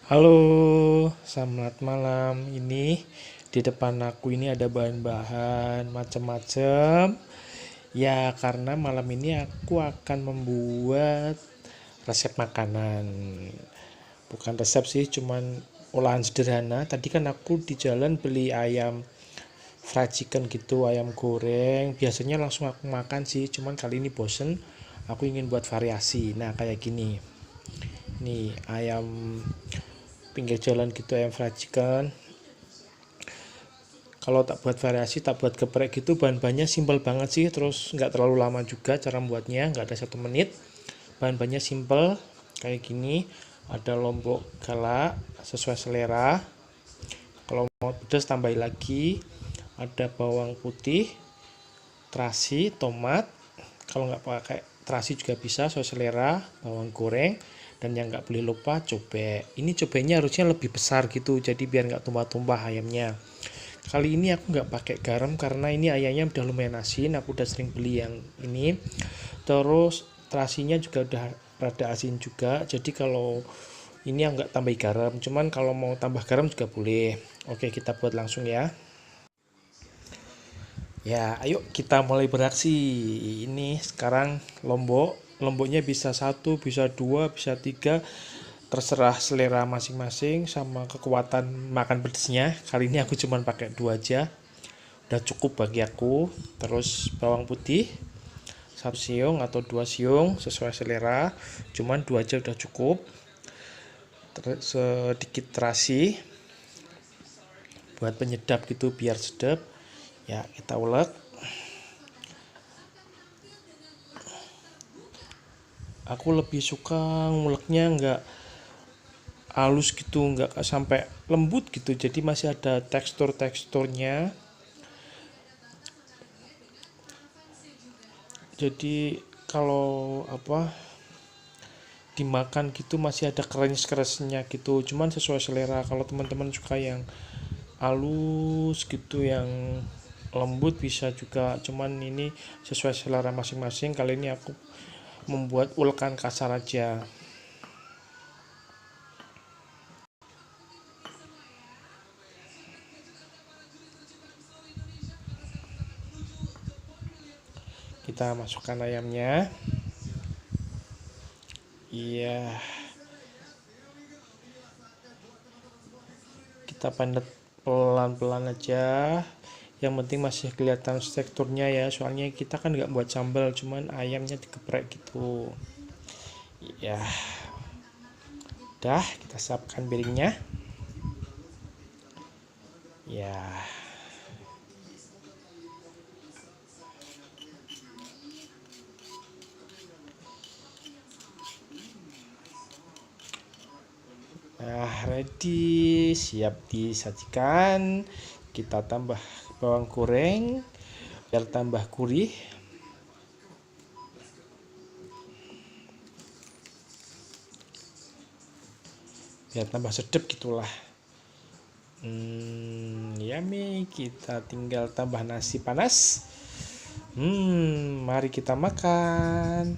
Halo, selamat malam. Ini di depan aku ini ada bahan-bahan macam-macam. Ya, karena malam ini aku akan membuat resep makanan. Bukan resep sih, cuman olahan sederhana. Tadi kan aku di jalan beli ayam fried chicken gitu, ayam goreng. Biasanya langsung aku makan sih, cuman kali ini bosen. Aku ingin buat variasi. Nah, kayak gini. Nih, ayam pinggir jalan gitu, ayam fried chicken. Kalau tak buat variasi, tak buat geprek gitu, bahan-bahannya simpel banget sih, terus nggak terlalu lama juga cara membuatnya, nggak ada 1 menit. Bahan-bahannya simpel kayak gini. Ada lombok galak sesuai selera, kalau mau pedas tambahin lagi. Ada bawang putih, terasi, tomat. Kalau nggak pakai terasi juga bisa sesuai selera. Bawang goreng, dan yang nggak boleh lupa cobek. Ini cobeknya harusnya lebih besar gitu, jadi biar nggak tumpah-tumpah ayamnya. Kali ini aku nggak pakai garam karena ini ayamnya udah lumayan asin, aku udah sering beli yang ini. Terus terasinya juga udah rada asin juga, jadi kalau ini aku nggak tambah garam, cuman kalau mau tambah garam juga boleh. Oke, kita buat langsung ya. Ya, ayo kita mulai beraksi. Ini sekarang lomboknya bisa satu, bisa dua, bisa tiga, terserah selera masing-masing sama kekuatan makan pedesnya. Kali ini aku cuma pakai dua aja, udah cukup bagi aku. Terus bawang putih 1 siung atau 2 siung sesuai selera, cuman dua aja udah cukup. Terus sedikit terasi buat penyedap gitu biar sedap. Ya, kita ulek. Aku lebih suka nguleknya nggak halus gitu, nggak sampai lembut gitu, jadi masih ada teksturnya. Jadi kalau dimakan gitu masih ada keres-keresnya gitu, cuman sesuai selera. Kalau teman-teman suka yang halus gitu, yang lembut bisa juga, cuman ini sesuai selera masing-masing. Kali ini aku membuat ulekan kasar aja. Kita masukkan ayamnya. Iya, kita panet pelan-pelan aja. Yang penting masih kelihatan teksturnya ya, soalnya kita kan nggak buat sambal, cuman ayamnya digeprek gitu. Ya, udah kita siapkan piringnya. Ya, nah ready, siap disajikan. Kita tambah bawang goreng biar tambah gurih, biar tambah sedap gitulah. Yummy. Kita tinggal tambah nasi panas. Mari kita makan.